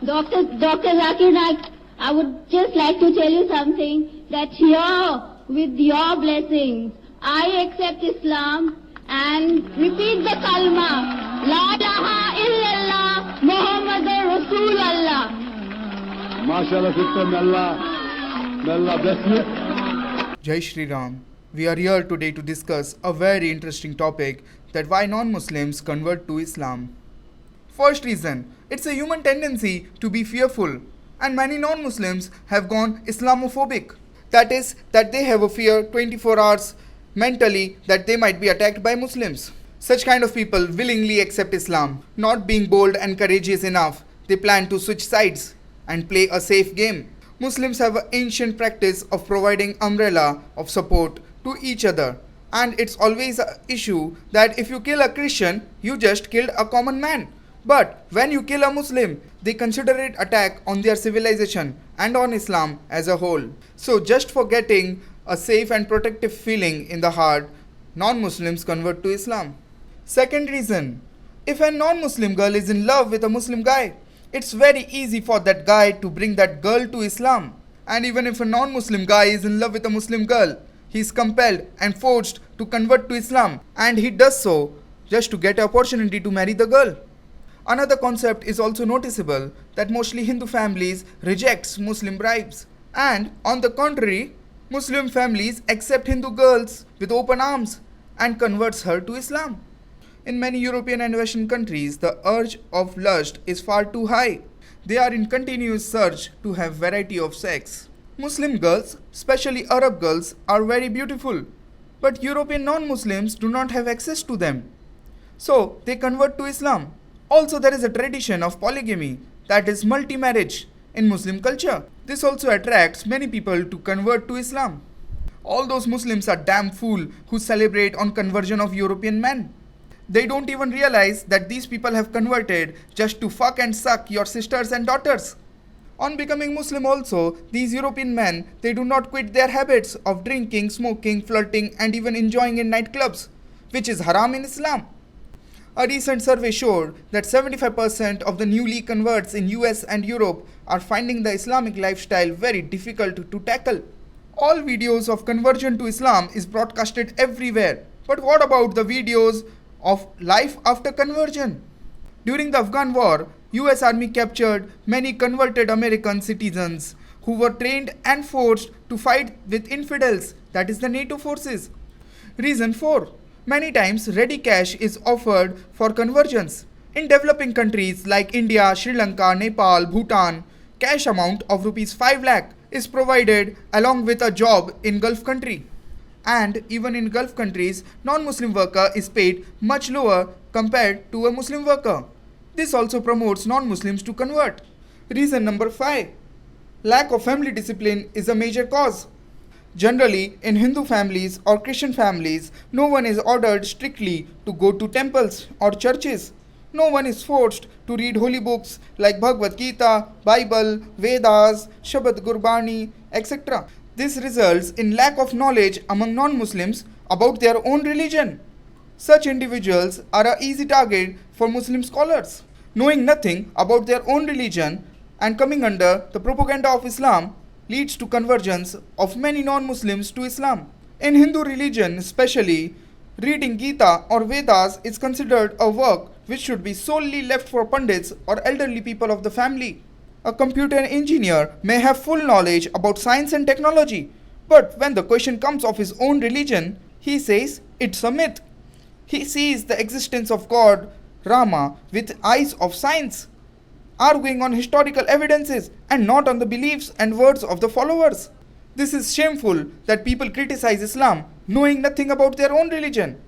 Dr. Zakir Naik, I would just like to tell you something, that here, with your blessings, I accept Islam and repeat the kalma, La ilaha illallah, Muhammadur Rasulallah. MashaAllah, sister, may Allah bless you. Jai Shri Ram. We are here today to discuss a very interesting topic, that why non-Muslims convert to Islam. First reason, it's a human tendency to be fearful, and many non-Muslims have gone Islamophobic. That is, that they have a fear 24 hours mentally that they might be attacked by Muslims. Such kind of people willingly accept Islam. Not being bold and courageous enough, they plan to switch sides and play a safe game. Muslims have an ancient practice of providing umbrella of support to each other, and it's always an issue that if you kill a Christian, you just killed a common man. But when you kill a Muslim, they consider it attack on their civilization and on Islam as a whole. So just for getting a safe and protective feeling in the heart, non-Muslims convert to Islam. Second reason, if a non-Muslim girl is in love with a Muslim guy, it's very easy for that guy to bring that girl to Islam. And even if a non-Muslim guy is in love with a Muslim girl, he is compelled and forced to convert to Islam, and he does so just to get an opportunity to marry the girl. Another concept is also noticeable, that mostly Hindu families rejects Muslim bribes, and on the contrary, Muslim families accept Hindu girls with open arms and converts her to Islam. In many European and Western countries, the urge of lust is far too high. They are in continuous search to have variety of sex. Muslim girls, especially Arab girls, are very beautiful, but European non-Muslims do not have access to them. So they convert to Islam. Also, there is a tradition of polygamy, that is multi-marriage, in Muslim culture. This also attracts many people to convert to Islam. All those Muslims are damn fool who celebrate on conversion of European men. They don't even realize that these people have converted just to fuck and suck your sisters and daughters. On becoming Muslim also, these European men, they do not quit their habits of drinking, smoking, flirting and even enjoying in nightclubs, which is haram in Islam. A recent survey showed that 75% of the newly converts in US and Europe are finding the Islamic lifestyle very difficult to tackle. All videos of conversion to Islam is broadcasted everywhere. But what about the videos of life after conversion? During the Afghan war, US Army captured many converted American citizens who were trained and forced to fight with infidels, that is the NATO forces. Reason 4. Many times ready cash is offered for conversions. In developing countries like India, Sri Lanka, Nepal, Bhutan, cash amount of rupees 5 lakh is provided along with a job in Gulf country. And even in Gulf countries, non-Muslim worker is paid much lower compared to a Muslim worker. This also promotes non-Muslims to convert. Reason number 5. Lack of family discipline is a major cause. Generally, in Hindu families or Christian families, no one is ordered strictly to go to temples or churches. No one is forced to read holy books like Bhagavad Gita, Bible, Vedas, Shabad Gurbani, etc. This results in lack of knowledge among non-Muslims about their own religion. Such individuals are an easy target for Muslim scholars. Knowing nothing about their own religion and coming under the propaganda of Islam leads to convergence of many non-Muslims to Islam. In Hindu religion especially, reading Gita or Vedas is considered a work which should be solely left for Pandits or elderly people of the family. A computer engineer may have full knowledge about science and technology, but when the question comes of his own religion, he says it's a myth. He sees the existence of God, Rama, with eyes of science, arguing on historical evidences and not on the beliefs and words of the followers. This is shameful that people criticize Islam knowing nothing about their own religion.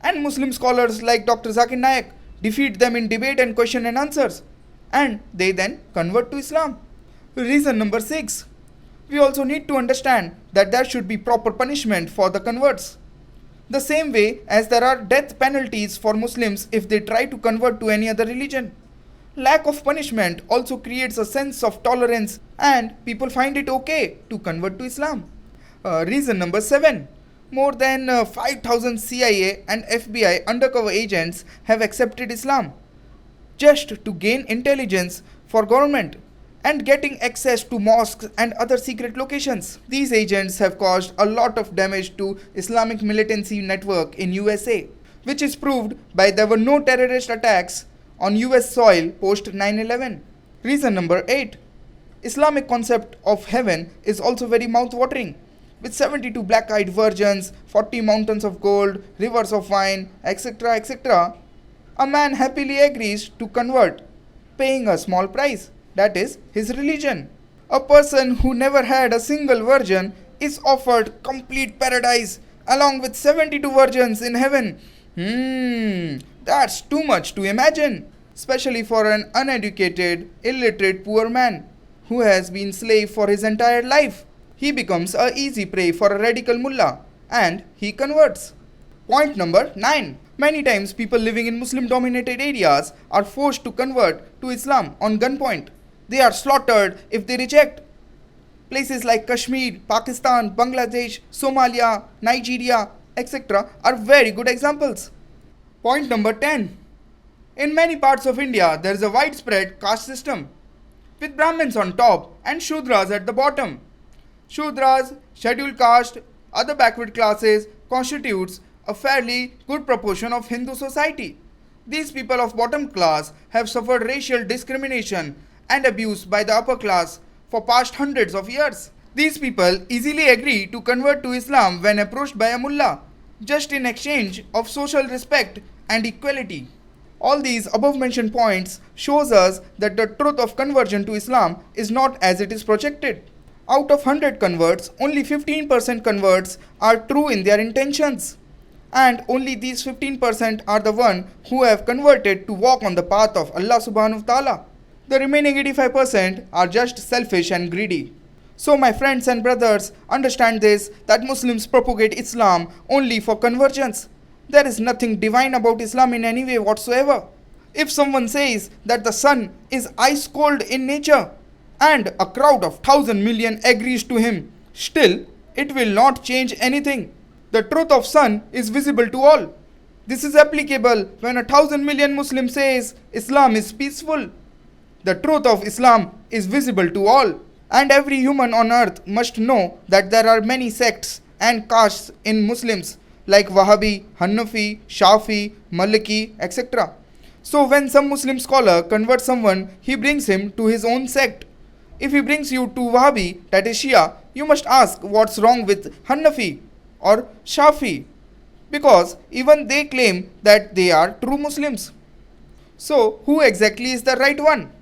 And Muslim scholars like Dr. Zakir Naik defeat them in debate and question and answers, and they then convert to Islam. Reason number 6. We also need to understand that there should be proper punishment for the converts. The same way as there are death penalties for Muslims if they try to convert to any other religion. Lack of punishment also creates a sense of tolerance and people find it okay to convert to Islam. Reason number 7. More than 5,000 CIA and FBI undercover agents have accepted Islam just to gain intelligence for government and getting access to mosques and other secret locations. These agents have caused a lot of damage to Islamic militancy network in USA, which is proved by there were no terrorist attacks on US soil post 9/11. Reason number 8. Islamic concept of heaven is also very mouth-watering. With 72 black-eyed virgins, 40 mountains of gold, rivers of wine, etc., etc., a man happily agrees to convert, paying a small price, that is, his religion. A person who never had a single virgin is offered complete paradise along with 72 virgins in heaven. That's too much to imagine, especially for an uneducated, illiterate poor man who has been slave for his entire life. He becomes a easy prey for a radical mullah and he converts. Point number 9. Many times people living in Muslim dominated areas are forced to convert to Islam on gunpoint. They are slaughtered if they reject. Places like Kashmir, Pakistan, Bangladesh, Somalia, Nigeria, etc. are very good examples. Point number 10. In many parts of India, there is a widespread caste system with Brahmins on top and Shudras at the bottom. Shudras, scheduled caste, other backward classes constitutes a fairly good proportion of Hindu society. These people of bottom class have suffered racial discrimination and abuse by the upper class for past hundreds of years. These people easily agree to convert to Islam when approached by a mullah, just in exchange of social respect and equality. All these above mentioned points shows us that the truth of conversion to Islam is not as it is projected. Out of 100 converts, only 15% converts are true in their intentions. And only these 15% are the one who have converted to walk on the path of Allah subhanahu wa ta'ala. The remaining 85% are just selfish and greedy. So my friends and brothers, understand this, that Muslims propagate Islam only for convergence. There is nothing divine about Islam in any way whatsoever. If someone says that the sun is ice cold in nature and a crowd of 1,000 million agrees to him, still it will not change anything. The truth of sun is visible to all. This is applicable when 1,000 million Muslims says Islam is peaceful. The truth of Islam is visible to all. And every human on earth must know that there are many sects and castes in Muslims like Wahhabi, Hanafi, Shafi, Maliki, etc. So when some Muslim scholar converts someone, he brings him to his own sect. If he brings you to Wahhabi, that is Shia, you must ask what's wrong with Hanafi or Shafi, because even they claim that they are true Muslims. So who exactly is the right one?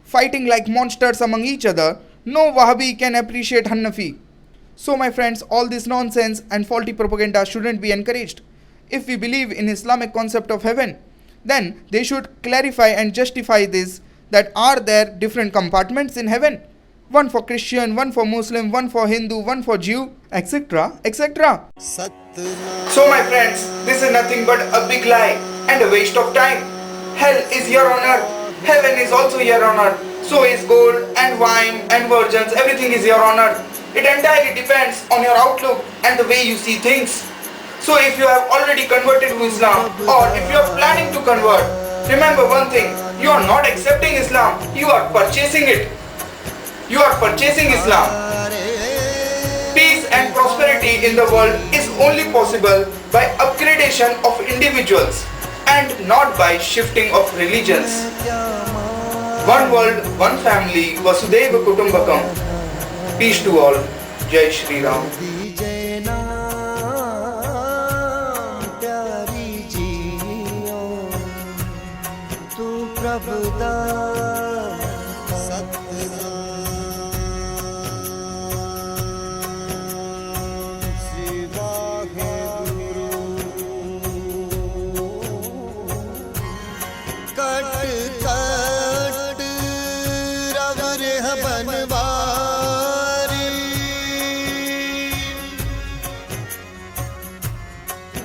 Fighting like monsters among each other, no Wahhabi can appreciate Hanafi. So my friends, all this nonsense and faulty propaganda shouldn't be encouraged. If we believe in Islamic concept of heaven, then they should clarify and justify this, that are there different compartments in heaven? One for Christian, one for Muslim, one for Hindu, one for Jew, etc., etc. So my friends, this is nothing but a big lie and a waste of time. Hell is here on earth, heaven is also here on earth. So is gold and wine and virgins, everything is here on earth. It entirely depends on your outlook and the way you see things. So if you have already converted to Islam, or if you are planning to convert, remember one thing, you are not accepting Islam, you are purchasing it. You are purchasing Islam. Peace and prosperity in the world is only possible by upgradation of individuals and not by shifting of religions. One world, one family, Vasudhaiva Kutumbakam. Peace to all. Jai Shri Ram.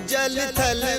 जल थल